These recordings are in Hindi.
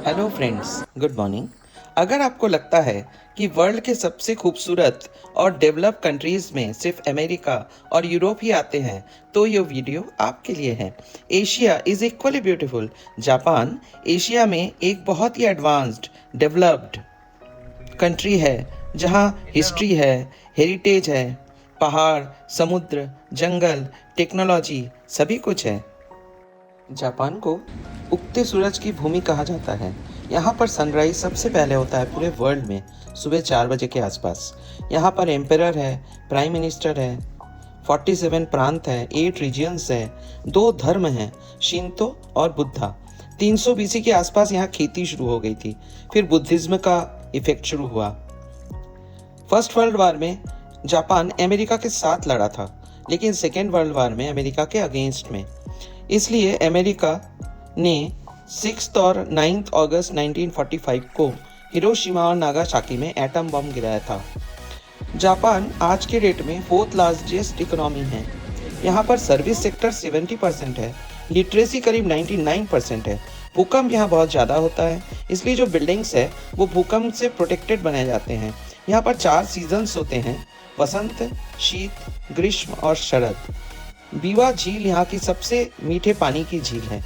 Hello friends, good morning. अगर आपको लगता है कि वर्ल्ड के सबसे खूबसूरत और डेवलप कंट्रीज में सिर्फ अमेरिका और यूरोप ही आते हैं, तो ये वीडियो आपके लिए है। Asia is equally beautiful. Japan Asia में एक बहुत ही एडवांस्ड डेवलप्ड कंट्री है, जहाँ हिस्ट्री है, हेरिटेज है, पहाड़, समुद्र, जंगल, टेक्नोलॉजी, सभी कुछ है। जापान को उगते सूरज की भूमि कहा जाता है। यहाँ पर सनराइज सबसे पहले होता है पूरे वर्ल्ड में, सुबह 4 बजे के आसपास। यहाँ पर एम्परर है, प्राइम मिनिस्टर है, 47 प्रांत है, 8 रीजियंस है, 2 धर्म हैं, शिंतो और बुद्धा। 300 बीसी के आसपास यहाँ खेती शुरू हो गई थी, फिर बुद्धिज्म का इफेक्ट शुरू हुआ। फर्स्ट वर्ल्ड वार में जापान अमेरिका के साथ लड़ा था, लेकिन सेकेंड वर्ल्ड वार में अमेरिका के अगेंस्ट में। इसलिए अमेरिका ने 6 और 9 अगस्त 1945 को हिरोशिमा और नागासाकी में एटम बम गिराया था। जापान आज के डेट में 4th लार्जेस्ट इकोनॉमी है। यहाँ पर सर्विस सेक्टर 70% है, लिटरेसी करीब 99% है। भूकंप यहाँ बहुत ज़्यादा होता है, इसलिए जो बिल्डिंग्स है वो भूकंप से प्रोटेक्टेड बनाए जाते हैं। यहाँ पर 4 सीजन्स होते हैं: वसंत, शीत, ग्रीष्म और शरद। बीवा झील यहाँ की सबसे मीठे पानी की झील है।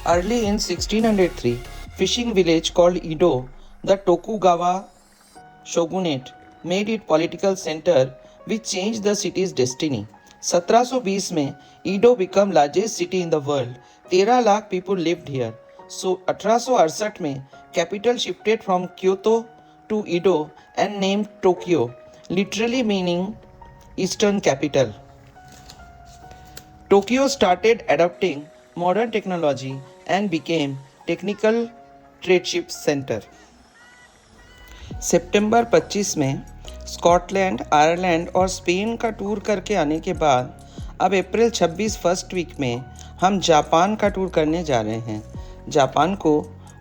Early in 1603, fishing village called Edo, the Tokugawa shogunate made it political center which changed the city's destiny. 1720 में ईडो became largest city in the world. 13 lakh people lived here. So 1868 में capital shifted from Kyoto to Edo and named Tokyo, literally meaning Eastern capital. Tokyo started adopting modern technology and became technical tradeship center. सितंबर 25 में स्कॉटलैंड, आयरलैंड और स्पेन का टूर करके आने के बाद अब अप्रैल 26 फर्स्ट वीक में हम जापान का टूर करने जा रहे हैं। जापान को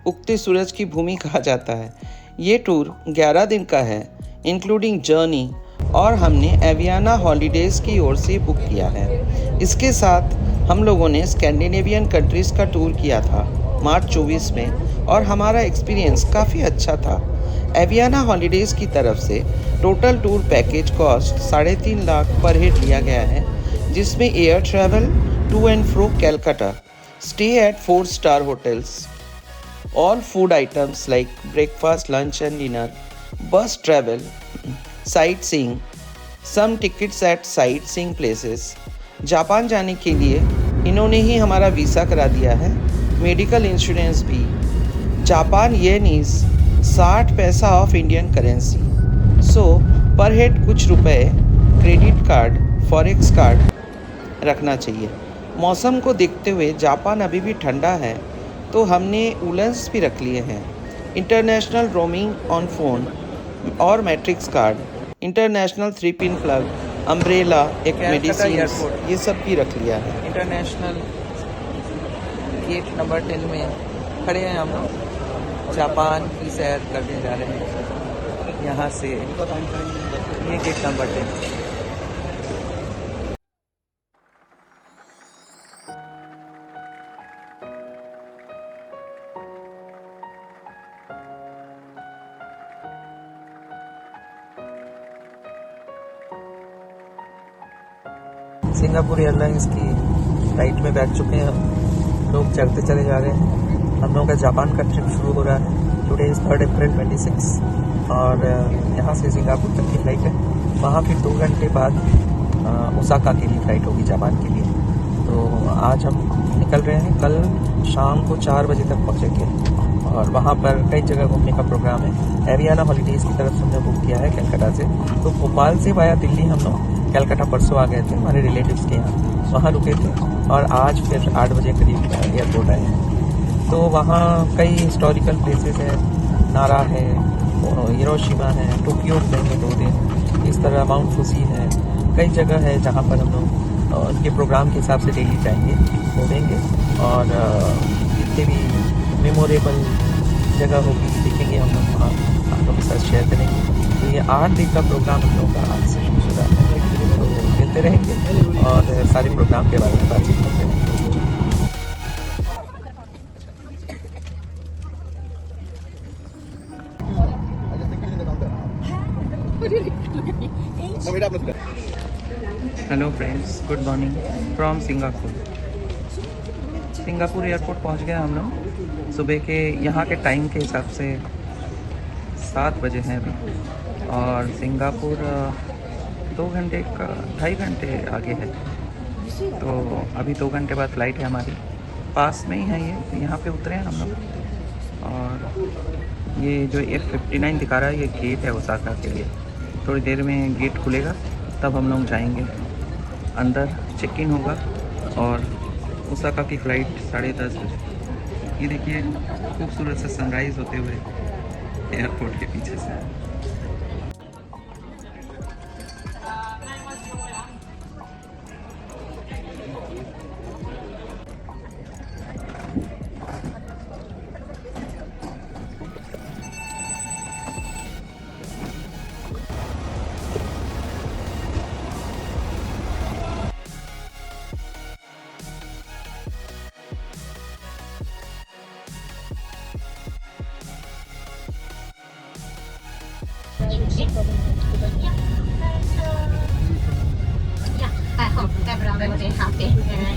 उगते सूरज की भूमि कहा जाता है। ये टूर 11 दिन का है, इंक्लूडिंग जर्नी, और हमने एवियाना हॉलीडेज़ की ओर से बुक किया है। इसके साथ हम लोगों ने स्कैंडिनेवियन कंट्रीज़ का टूर किया था मार्च 24 में, और हमारा एक्सपीरियंस काफ़ी अच्छा था। एवियाना हॉलीडेज़ की तरफ से total tour package cost 3.5 lakh per head लिया गया है, जिसमें air travel to and fro Calcutta, stay at 4 star hotels, all food items like breakfast, lunch and dinner, bus travel, sight seeing, some tickets at sight seeing places. Japan जाने के लिए इन्होंने ही हमारा वीज़ा करा दिया है, मेडिकल इंश्योरेंस भी। जापान येन इज़ 60 पैसा ऑफ इंडियन करेंसी। सो पर हेड कुछ रुपए क्रेडिट कार्ड, फॉरेक्स कार्ड रखना चाहिए। मौसम को देखते हुए जापान अभी भी ठंडा है, तो हमने वूलन्स भी रख लिए हैं। इंटरनेशनल रोमिंग ऑन फ़ोन और matrix card, international 3 pin plug, umbrella, एक मेडिसिन, ये सब भी रख लिया है। इंटरनेशनल गेट नंबर 10 में खड़े हैं हम लोग। जापान की सैर करने जा रहे हैं यहाँ से। ये गेट नंबर 10। सिंगापुर एयरलाइंस की फ्लाइट में बैठ चुके हैं हम लोग, चलते चले जा रहे हैं। हम लोगों का जापान का ट्रिप शुरू हो रहा है। टुडे इज़ 3 अप्रैल 26, और यहाँ से सिंगापुर तक की फ़्लाइट है। वहाँ फिर 2 घंटे बाद ओसाका के लिए फ़्लाइट होगी, जापान के लिए। तो आज हम निकल रहे हैं, कल शाम को 4 बजे तक पहुँचेंगे, और वहाँ पर कई जगह घूमने का प्रोग्राम है। एवियाना हॉलीडेज़ की तरफ से हमने बुक किया है कलकत्ता से। तो भोपाल से वाया दिल्ली हम लोग कलकत्ता परसों आ गए थे हमारे रिलेटिव्स के यहाँ, वहाँ रुके थे, और आज फिर 8 बजे करीब एयरपोर्ट आए हैं। तो वहाँ कई हिस्टोरिकल प्लेसेस हैं, नारा है, हिरोशिमा है, टोक्यो रहेंगे 2 दिन, इस तरह माउंट फुजी है, कई जगह है जहाँ पर हम लोग उनके प्रोग्राम के हिसाब से डेली जाएंगे, घूमेंगे, और जितने भी मेमोरेबल जगह होगी देखेंगे हम लोग, वहाँ आप लोगों के साथ शेयर करेंगे। तो ये 8 दिन का प्रोग्राम हम लोग का आज से शुरू हो रहा है। तो मिलते रहेंगे और सारे प्रोग्राम के बारे में बातचीत करते रहेंगे। Hello friends, good morning from Singapore. Singapore airport पहुंच गए हम लोग। सुबह के यहाँ के टाइम के हिसाब से 7 बजे हैं अभी, और सिंगापुर 2 घंटे का 2.5 घंटे आगे है। तो अभी 2 घंटे बाद फ़्लाइट है हमारी। पास में ही है ये, तो यहाँ पे उतरे हैं हम लोग। और ये जो F-59 दिखा रहा है, ये गेट है ओसाका के लिए। थोड़ी देर में गेट खुलेगा, तब हम लोग जाएंगे अंदर, चेक इन होगा और ओसाका की फ़्लाइट 10:30 बजे। ये देखिए खूबसूरत से सनराइज़ होते हुए एयरपोर्ट के पीछे से। Yeah, I hope everyone will be happy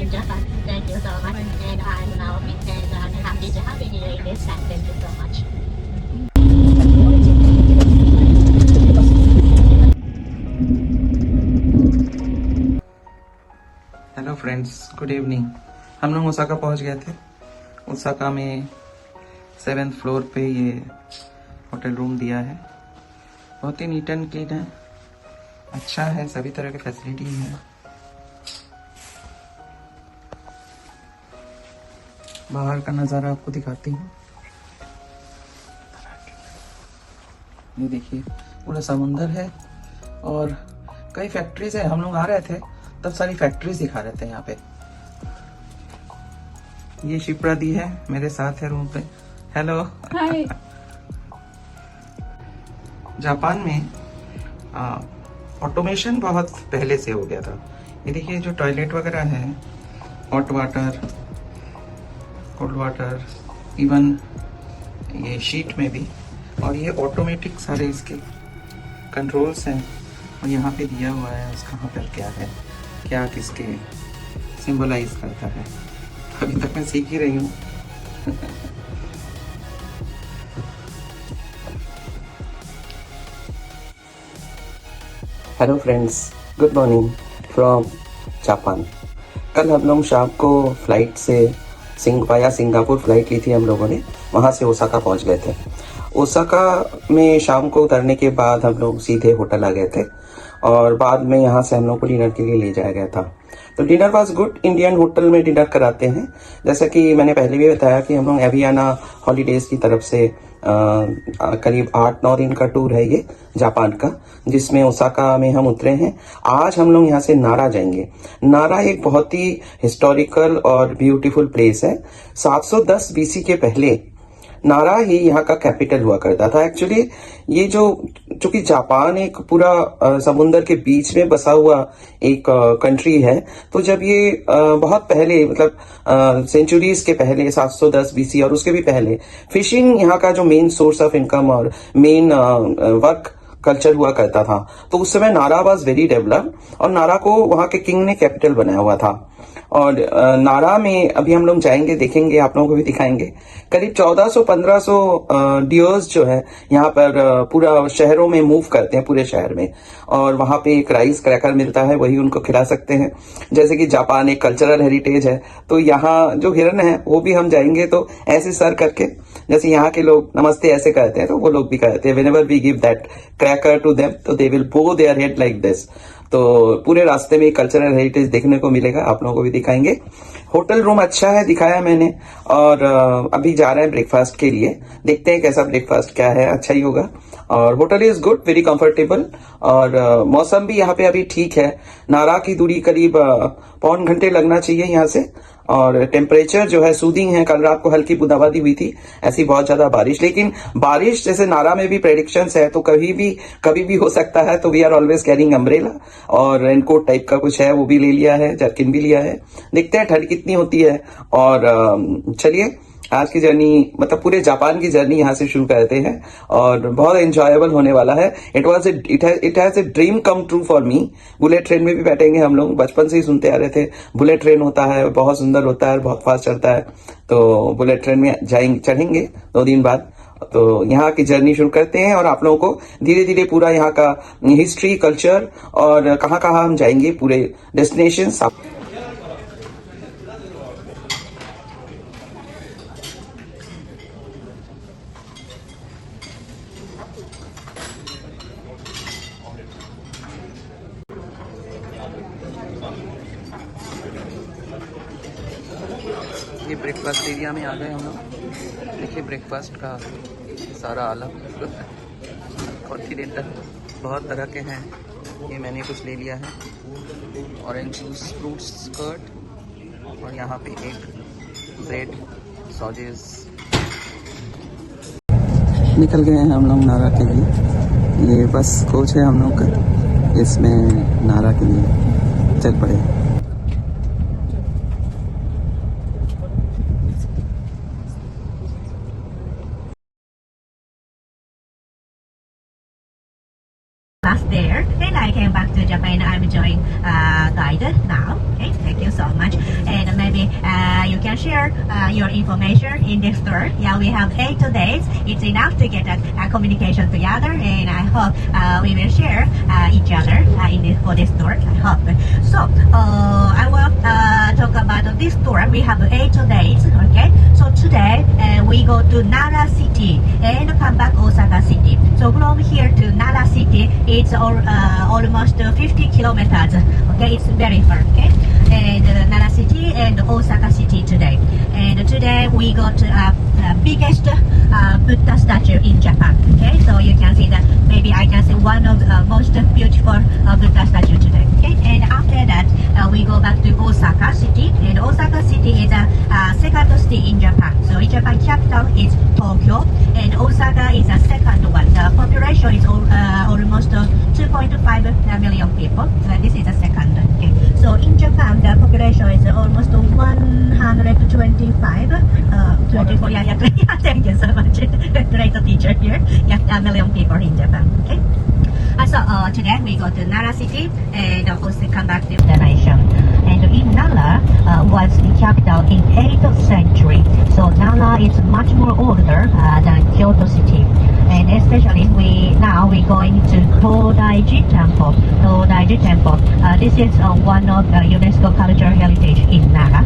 in Japan. Thank you so much. And I'm Naomi, and I'm happy to have you in this time. Thank you so much. Hello friends, good evening. हम लोग ओसाका पहुंच गए थे। ओसाका में 7th फ्लोर पे ये होटल रूम दिया है। बहुत ही नीट एंड क्लीन है, अच्छा है, सभी तरह की फैसिलिटी है। बाहर का नज़ारा आपको दिखाती हूँ। ये देखिए पूरा समुंदर है और कई फैक्ट्रीज है। हम लोग आ रहे थे तब सारी फैक्ट्रीज दिखा रहे थे यहाँ पे। ये शिप्रा दी है, मेरे साथ है रूम पे। हेलो, हाय। जापान में ऑटोमेशन बहुत पहले से हो गया था। ये देखिए जो टॉयलेट वगैरह है, hot water, cold water, even ये शीट में भी, और ये ऑटोमेटिक सारे इसके कंट्रोल्स हैं। और यहाँ पे दिया हुआ है उसका कहाँ पर क्या है, क्या किसके सिंबलाइज करता है। अभी तक मैं सीख ही रही हूँ। Hello friends, good morning from Japan. कल हम लोग शाम को फ्लाइट से वाया सिंगापुर फ्लाइट ली थी हम लोगों ने। वहाँ से ओसाका पहुँच गए थे। ओसाका में शाम को उतरने के बाद हम लोग सीधे होटल आ गए थे, और बाद में यहाँ से हम लोग को डिनर के लिए ले जाया गया था। तो dinner was good. Indian hotel में डिनर कराते हैं। जैसा कि मैंने पहले भी बताया कि हम लोग एवियाना हॉलीडेज की तरफ से करीब 8-9 दिन का टूर है ये जापान का, जिसमें ओसाका में हम उतरे हैं। आज हम लोग यहाँ से नारा जाएंगे। नारा एक बहुत ही हिस्टोरिकल और ब्यूटीफुल प्लेस है। 710 BC के पहले नारा ही यहाँ का कैपिटल हुआ करता था। एक्चुअली ये जो चूंकि जापान एक पूरा समुंदर के बीच में बसा हुआ एक कंट्री है, तो जब ये बहुत पहले मतलब सेंचुरीज के पहले 710 BC और उसके भी पहले फिशिंग यहाँ का जो मेन सोर्स ऑफ इनकम और मेन वर्क कल्चर हुआ करता था। तो उस समय नारा वाज वेरी डेवलप्ड, और नारा को वहाँ के किंग ने कैपिटल बनाया हुआ था। और नारा में अभी हम लोग जाएंगे, देखेंगे, आप लोगों को भी दिखाएंगे। करीब 1400-1500 डियर्स जो है यहाँ पर पूरा शहरों में मूव करते हैं, पूरे शहर में। और वहाँ पे एक राइस क्रैकर मिलता है, वही उनको खिला सकते हैं। जैसे कि जापान एक कल्चरल हेरिटेज है, तो यहाँ जो हिरन है वो भी हम जाएंगे तो ऐसे सर करके, जैसे यहाँ के लोग नमस्ते ऐसे कहते हैं, तो वो लोग भी कहते हैं whenever we give that cracker to them, तो they will bow their head like this. तो पूरे रास्ते में कल्चरल हेरिटेज देखने को मिलेगा, आप लोगों को भी दिखाएंगे। होटल रूम अच्छा है, दिखाया मैंने। और अभी जा रहे हैं ब्रेकफास्ट के लिए, देखते हैं कैसा ब्रेकफास्ट क्या है, अच्छा ही होगा। और hotel is good, very comfortable. और मौसम भी यहाँ पे अभी ठीक है। नारा की दूरी करीब 1.25 घंटे लगना चाहिए यहाँ से। और टेम्परेचर जो है सूदिंग है। कल रात को हल्की बूंदाबांदी हुई थी, ऐसी बहुत ज्यादा बारिश, लेकिन बारिश जैसे नारा में भी प्रेडिक्शंस है तो कभी भी हो सकता है। तो we are always carrying umbrella, और रेनकोट टाइप का कुछ है वो भी ले लिया है, जर्किन भी लिया है। देखते हैं ठंड कितनी होती है। और चलिए आज की जर्नी मतलब पूरे जापान की जर्नी यहाँ से शुरू करते हैं और बहुत एंजॉयबल होने वाला है। It has a dream come true for me. Bullet train में भी बैठेंगे हम लोग, बचपन से ही सुनते आ रहे थे बुलेट ट्रेन होता है, बहुत सुंदर होता है, बहुत फास्ट चलता है। तो बुलेट ट्रेन में चढ़ेंगे 2 दिन बाद। तो यहाँ की जर्नी शुरू करते हैं और आप लोगों को धीरे धीरे पूरा यहाँ का हिस्ट्री, कल्चर और कहाँ कहाँ हम जाएंगे, पूरे डेस्टिनेशन। ये ब्रेकफास्ट एरिया में आ गए हम लोग। देखिए ब्रेकफास्ट का सारा आलम कॉन्टिनेंटल बहुत तरह के हैं। ये मैंने कुछ ले लिया है, ऑरेंज जूस, फ्रूट स्कर्ट और यहाँ पे एक ब्रेड सॉसेज। निकल गए हैं हम लोग नारा के लिए। ये बस कोच है हम लोग का, इसमें नारा के लिए चल पड़े। Last there, then I came back to Japan. I'm enjoying guided now. Okay, thank you so much. And maybe you can share your information in this tour. Yeah, we have 8 days. It's enough to get a communication together, and I hope we will share each other for this tour. I hope. So I will talk about this tour. We have 8 days. Okay, so today we go to Nara City and come back Osaka City. So from here to Nara City, it's almost 50 kilometers. Okay, it's very far. Okay, and Nara City and Osaka City today. And today we go to biggest Buddha statue in Japan. Okay, so you can see that maybe I can say one of the most beautiful Buddha statue today. Okay, and after that we go back to Osaka City, and Osaka City is a second city in Japan. So in Japan capital is Tokyo, and Osaka is a second one. The population is almost 2.5 million people. This is the second. Okay, so in Japan the population is almost 125, 24. Yeah. Thank you so much. Great teacher here. Yeah, a million people in Japan. Okay. So today we go to Nara City and also come back to the nation. And in Nara was the capital in 8th century. So Nara is much more older than Kyoto City. And especially we're going to Kodaiji Temple. Kodaiji Temple. This is one of the UNESCO Cultural Heritage in Nara.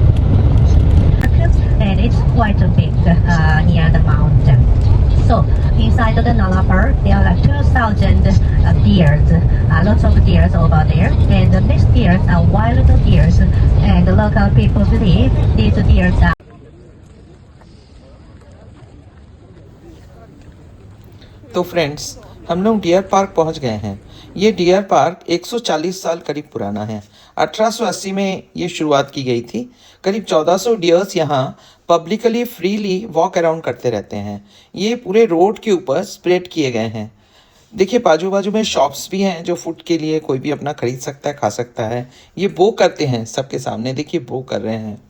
And it's quite big near the mountain. So inside the Nara Park there are 2,000 deers, lots of deers over there, and these deers are wild deers, and the local people believe these deers are तो फ्रेंड्स हम लोग डियर पार्क पहुंच गए हैं। ये डियर पार्क 140 साल करीब पुराना है। 1880 में ये शुरुआत की गई थी। करीब 1400 डियर्स यहाँ पब्लिकली फ्रीली वॉक अराउंड करते रहते हैं। ये पूरे रोड के ऊपर स्प्रेड किए गए हैं। देखिए बाजू बाजू में शॉप्स भी हैं जो फूड के लिए कोई भी अपना खरीद सकता है, खा सकता है। ये बो करते हैं सबके सामने, देखिए बो कर रहे हैं।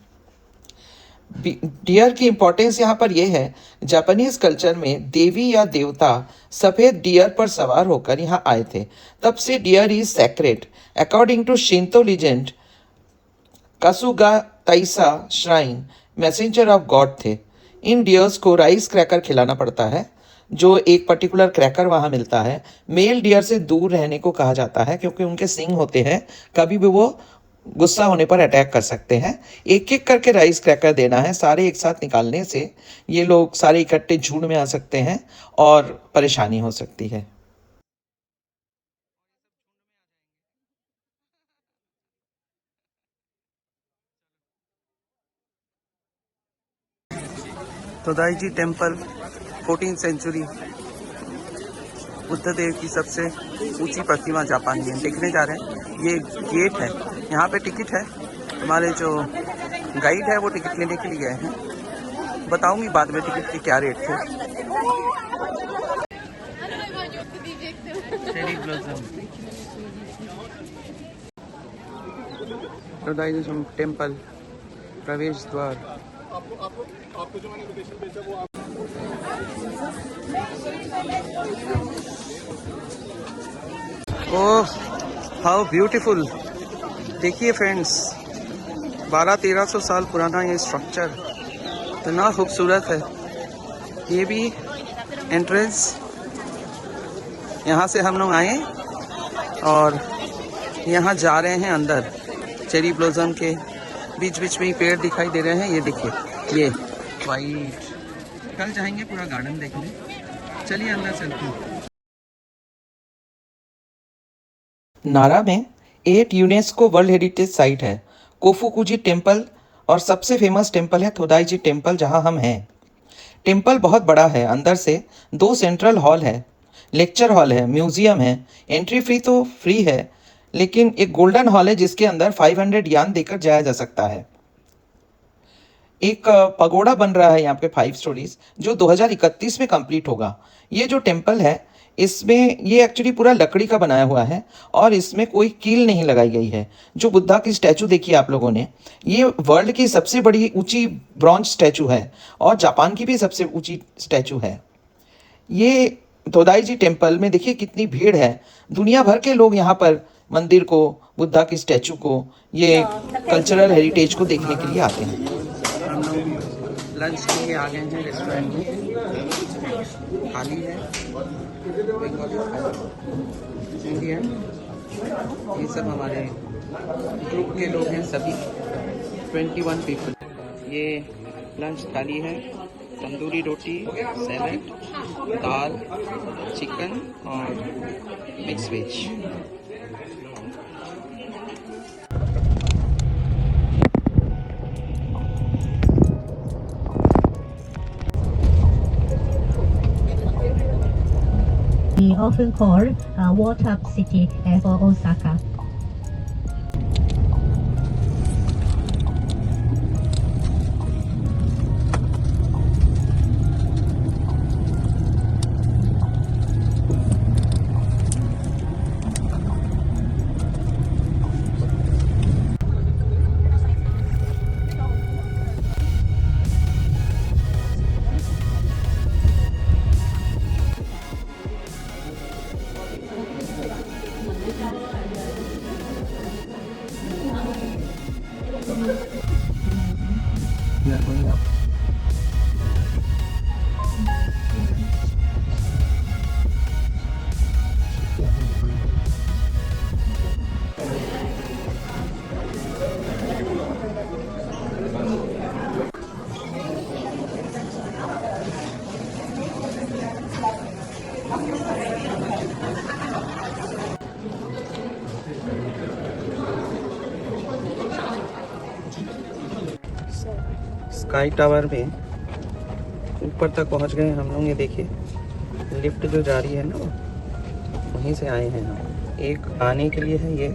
डियर की इंपॉर्टेंस यहाँ पर यह है, जापानीज कल्चर में देवी या देवता सफ़ेद डियर पर सवार होकर यहाँ आए थे। तब से deer is sacred. According to Shinto legend, Kasuga Taisha shrine messenger of god थे। इन डियर्स को राइस क्रैकर खिलाना पड़ता है, जो एक पर्टिकुलर क्रैकर वहाँ मिलता है। मेल डियर से दूर रहने को कहा जाता है क्योंकि उनके सिंग होते हैं, कभी भी वो गुस्सा होने पर अटैक कर सकते हैं। एक एक करके राइस क्रैकर देना है। सारे एक साथ निकालने से ये लोग सारे इकट्ठे झुंड में आ सकते हैं और परेशानी हो सकती है। तोदाईजी टेम्पल 14th सेंचुरी, बुद्ध देव की सबसे ऊंची प्रतिमा जापान में देखने जा रहे हैं। ये गेट है, यहाँ पे टिकट है। हमारे जो गाइड है वो टिकट लेने के लिए गए हैं। बताऊंगी बाद में टिकट के क्या रेट थे। तोदाईजी टेम्पल प्रवेश द्वार। आपको जो मैंने इन्विटेशन भेजा वो आप ओह हाउ ब्यूटीफुल। देखिए फ्रेंड्स, 1200-1300 साल पुराना ये स्ट्रक्चर इतना खूबसूरत है। ये भी एंट्रेंस, यहाँ से हम लोग आए और यहाँ जा रहे हैं अंदर। चेरी ब्लॉसम के बीच बीच में ही पेड़ दिखाई दे रहे हैं। ये देखिए, ये वाइट। कल जाएंगे पूरा गार्डन देखने। चलिए अंदर चलते हैं। नारा में 8 यूनेस्को वर्ल्ड हेरिटेज साइट है। कोफुकुजी टेम्पल और सबसे फेमस टेम्पल है थोदाईजी टेम्पल, जहां हम हैं। टेम्पल बहुत बड़ा है। अंदर से 2 सेंट्रल हॉल है, लेक्चर हॉल है, म्यूजियम है। एंट्री फी तो फ्री है, लेकिन एक गोल्डन हॉल है जिसके अंदर 500 यान देकर जाया जा सकता है। एक पगोड़ा बन रहा है यहाँ पे 5 स्टोरीज, जो 2031 में कंप्लीट होगा। ये जो टेम्पल है, इसमें ये एक्चुअली पूरा लकड़ी का बनाया हुआ है और इसमें कोई कील नहीं लगाई गई है। जो बुद्धा की स्टैचू देखी आप लोगों ने, ये वर्ल्ड की सबसे बड़ी ऊंची ब्रॉन्ज स्टैचू है और जापान की भी सबसे ऊंची स्टैचू है। ये तोदाईजी टेम्पल में देखिए कितनी भीड़ है। दुनिया भर के लोग यहाँ पर मंदिर को, बुद्धा की स्टैचू को, ये कल्चरल हेरिटेज को देखने के लिए आते हैं। हम लोग लंच के लिए आ गए हैं रेस्टोरेंट में। खाली है, इंडियन, ये सब हमारे ग्रुप के लोग हैं, सभी 21 पीपल। ये लंच थाली है, तंदूरी रोटी, सैलेड, दाल, चिकन और mix veg. Often called water city for Osaka. Sky tower में ऊपर तक पहुंच गए हम लोग। ये देखिए, लिफ्ट जो जा रही है ना, वहीं से आए हैं हम। एक आने के लिए है ये,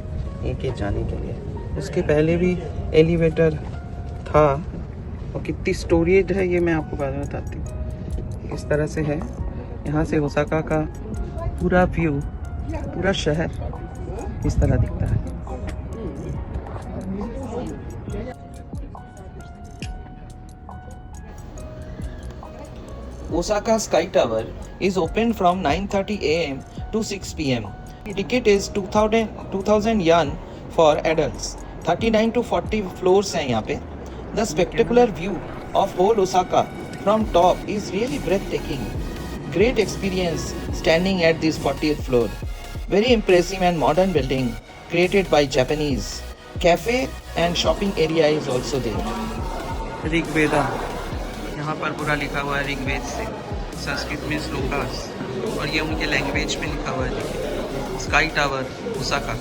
एक जाने के लिए। उसके पहले भी एलिवेटर था, और कितनी स्टोरेज है ये मैं आपको बाद में बताती हूँ। इस तरह से है। यहाँ से ओसाका का पूरा व्यू, पूरा शहर इस तरह दिखता है। Osaka Sky Tower is open from 9:30 a.m. to 6 p.m. Ticket is 2000 yuan for adults. 39 to 40 floors हैं यहाँ पे. The spectacular view of whole Osaka from top is really breathtaking. Great experience standing at this 40th floor. Very impressive and modern building created by Japanese. Cafe and shopping area is also there. Rigveda यहाँ पर पूरा लिखा हुआ है ऋग्वेद से, संस्कृत में श्लोकास, और ये उनके लैंग्वेज में लिखा हुआ है। Sky tower Osaka.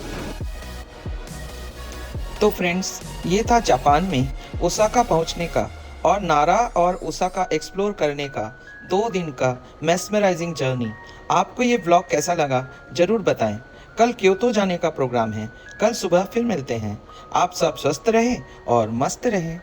तो फ्रेंड्स, ये था जापान में ओसाका पहुंचने का और नारा और ओसाका एक्सप्लोर करने का 2 दिन का मेस्मराइजिंग जर्नी। आपको ये व्लॉग कैसा लगा जरूर बताएं। कल क्योतो जाने का प्रोग्राम है। कल सुबह फिर मिलते हैं। आप सब स्वस्थ रहें और मस्त रहें।